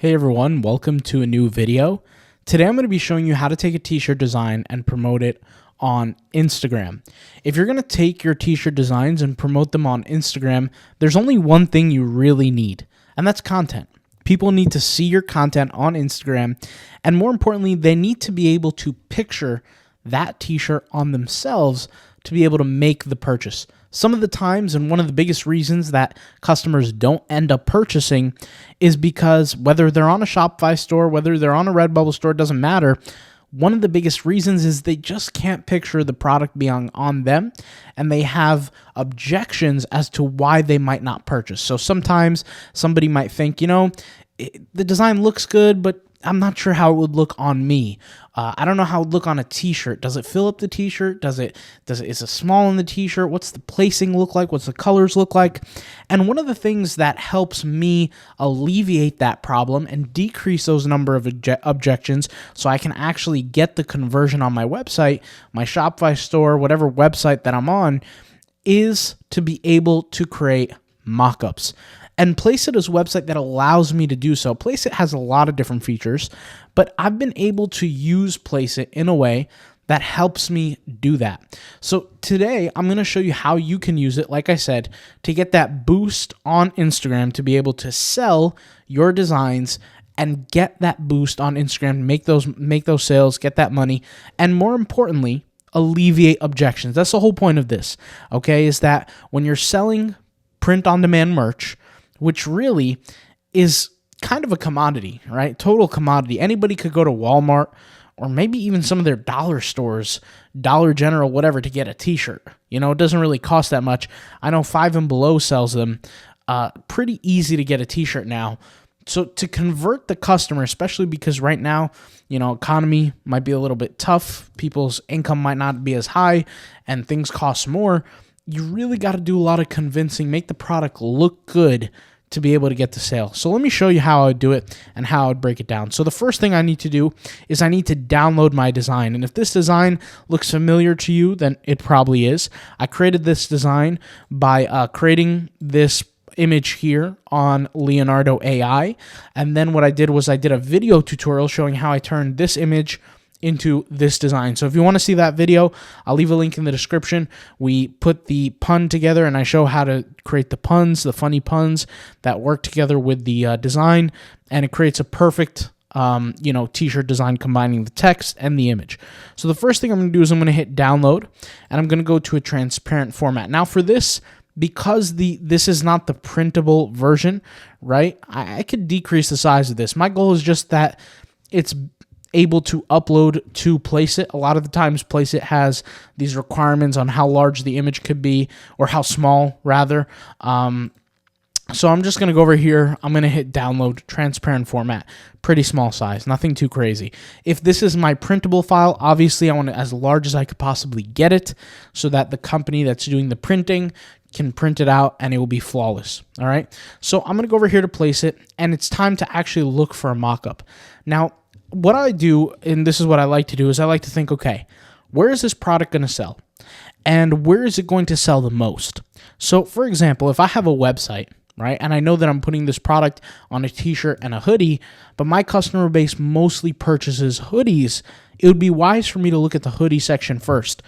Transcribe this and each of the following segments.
Hey everyone, welcome to a new video. Today I'm going to be showing you how to take a t-shirt design and promote it on Instagram. If you're going to take your t-shirt designs and promote them on Instagram, there's only one thing you really need, and that's content. People need to see your content on Instagram, and more importantly, they need to be able to picture that t-shirt on themselves to be able to make the purchase. Some of the times, and one of the biggest reasons that customers don't end up purchasing is because whether they're on a Shopify store, whether they're on a Redbubble store, it doesn't matter. One of the biggest reasons is they just can't picture the product being on them, and they have objections as to why they might not purchase. So sometimes somebody might think, the design looks good, but I'm not sure how it would look on me. I don't know how it would look on a t-shirt. Does it fill up the t-shirt? Is it small in the t-shirt? What's the placing look like? What's the colors look like? And one of the things that helps me alleviate that problem and decrease those number of objections so I can actually get the conversion on my website, my Shopify store, whatever website that I'm on, is to be able to create mockups. And Placeit is a website that allows me to do so. Placeit has a lot of different features, but I've been able to use Placeit in a way that helps me do that. So today, I'm going to show you how you can use it, like I said, to get that boost on Instagram to be able to sell your designs and get that boost on Instagram, make those sales, get that money, and more importantly, alleviate objections. That's the whole point of this, okay, is that when you're selling print-on-demand merch, which really is kind of a commodity, right? Total commodity. Anybody could go to Walmart or maybe even some of their dollar stores, Dollar General, whatever, to get a t-shirt. It doesn't really cost that much. I know Five and Below sells them. Pretty easy to get a t-shirt now. So to convert the customer, especially because right now, economy might be a little bit tough, people's income might not be as high, and things cost more, you really got to do a lot of convincing, make the product look good to be able to get the sale. So let me show you how I would do it and how I would break it down. So the first thing I need to do is I need to download my design. And if this design looks familiar to you, then it probably is. I created this design by creating this image here on Leonardo AI. And then what I did was I did a video tutorial showing how I turned this image into this design. So if you want to see that video, I'll leave a link in the description. We put the pun together and I show how to create the puns, the funny puns that work together with the design, and it creates a perfect t-shirt design combining the text and the image. So the first thing I'm going to do is I'm going to hit download and I'm going to go to a transparent format. Now for this, because this is not the printable version, right? I could decrease the size of this. My goal is just that it's able to upload to Placeit. A lot of the times Placeit has these requirements on how large the image could be, or how small rather. So I'm just going to go over here. I'm going to hit download, transparent format, pretty small size, nothing too crazy. If this is my printable file, obviously I want it as large as I could possibly get it so that the company that's doing the printing can print it out and it will be flawless. All right. So I'm going to go over here to Placeit, and it's time to actually look for a mockup. Now, what I do, and this is what I like to do, is I like to think, okay, where is this product going to sell? And where is it going to sell the most? So, for example, if I have a website, right, and I know that I'm putting this product on a t-shirt and a hoodie, but my customer base mostly purchases hoodies, it would be wise for me to look at the hoodie section first,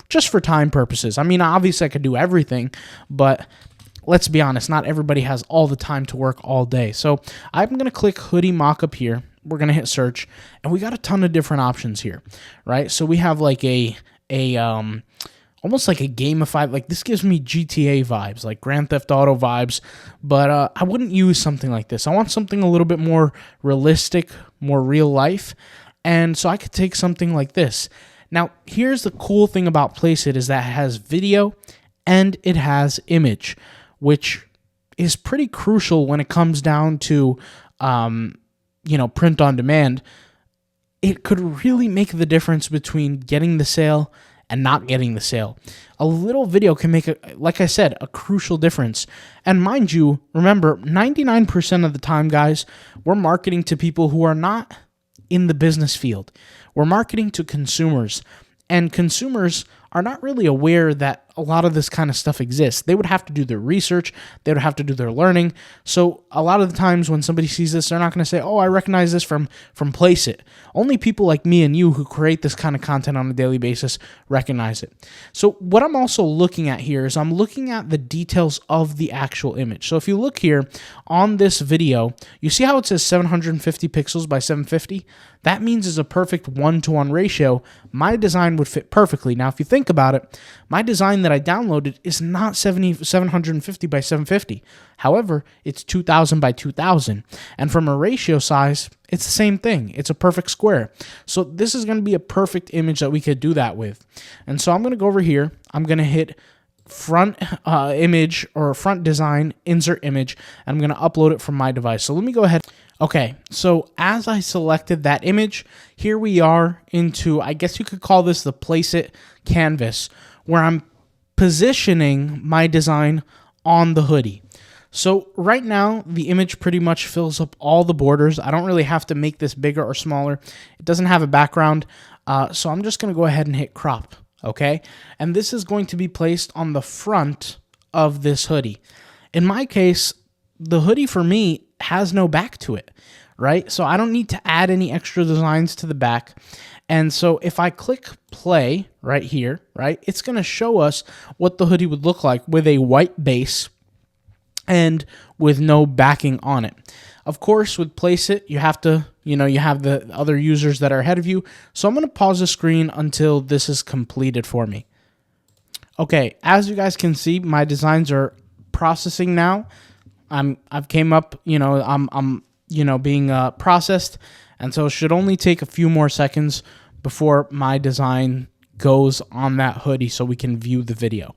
just for time purposes. I mean, obviously I could do everything, but let's be honest, not everybody has all the time to work all day. So I'm going to click hoodie mockup here. We're going to hit search, and we got a ton of different options here, right? So we have like almost like a gamified, like this gives me GTA vibes, like Grand Theft Auto vibes, but I wouldn't use something like this. I want something a little bit more realistic, more real life, and so I could take something like this. Now, here's the cool thing about Placeit is that it has video and it has image, which is pretty crucial when it comes down to print on demand. It could really make the difference between getting the sale and not getting the sale. A little video can make, like I said, a crucial difference. And mind you, remember, 99% of the time, guys, we're marketing to people who are not in the business field. We're marketing to consumers, and consumers are not really aware that a lot of this kind of stuff exists. They would have to do their research. They would have to do their learning. So a lot of the times when somebody sees this, they're not going to say, oh, I recognize this from Placeit. Only people like me and you who create this kind of content on a daily basis recognize it. So what I'm also looking at here is I'm looking at the details of the actual image. So if you look here on this video, you see how it says 750 pixels by 750? That means it's a perfect 1-to-1 ratio. My design would fit perfectly. Now, if you think about it, my design that I downloaded is not 750 by 750. However, it's 2000 by 2000. And from a ratio size, it's the same thing. It's a perfect square. So this is going to be a perfect image that we could do that with. And so I'm going to go over here. I'm going to hit front image or front design, insert image, and I'm going to upload it from my device. So let me go ahead. Okay, so as I selected that image, here we are into, I guess you could call this the Placeit canvas, where I'm positioning my design on the hoodie. So right now, the image pretty much fills up all the borders. I don't really have to make this bigger or smaller. It doesn't have a background, so I'm just going to go ahead and hit crop, okay? And this is going to be placed on the front of this hoodie. In my case, the hoodie for me has no back to it, right? So I don't need to add any extra designs to the back. And so if I click play right here, right, it's going to show us what the hoodie would look like with a white base and with no backing on it. Of course, with Placeit, you have to, you have the other users that are ahead of you. So I'm going to pause the screen until this is completed for me. Okay, as you guys can see, my designs are processing now. I've came up, I'm being processed, and so it should only take a few more seconds before my design goes on that hoodie so we can view the video.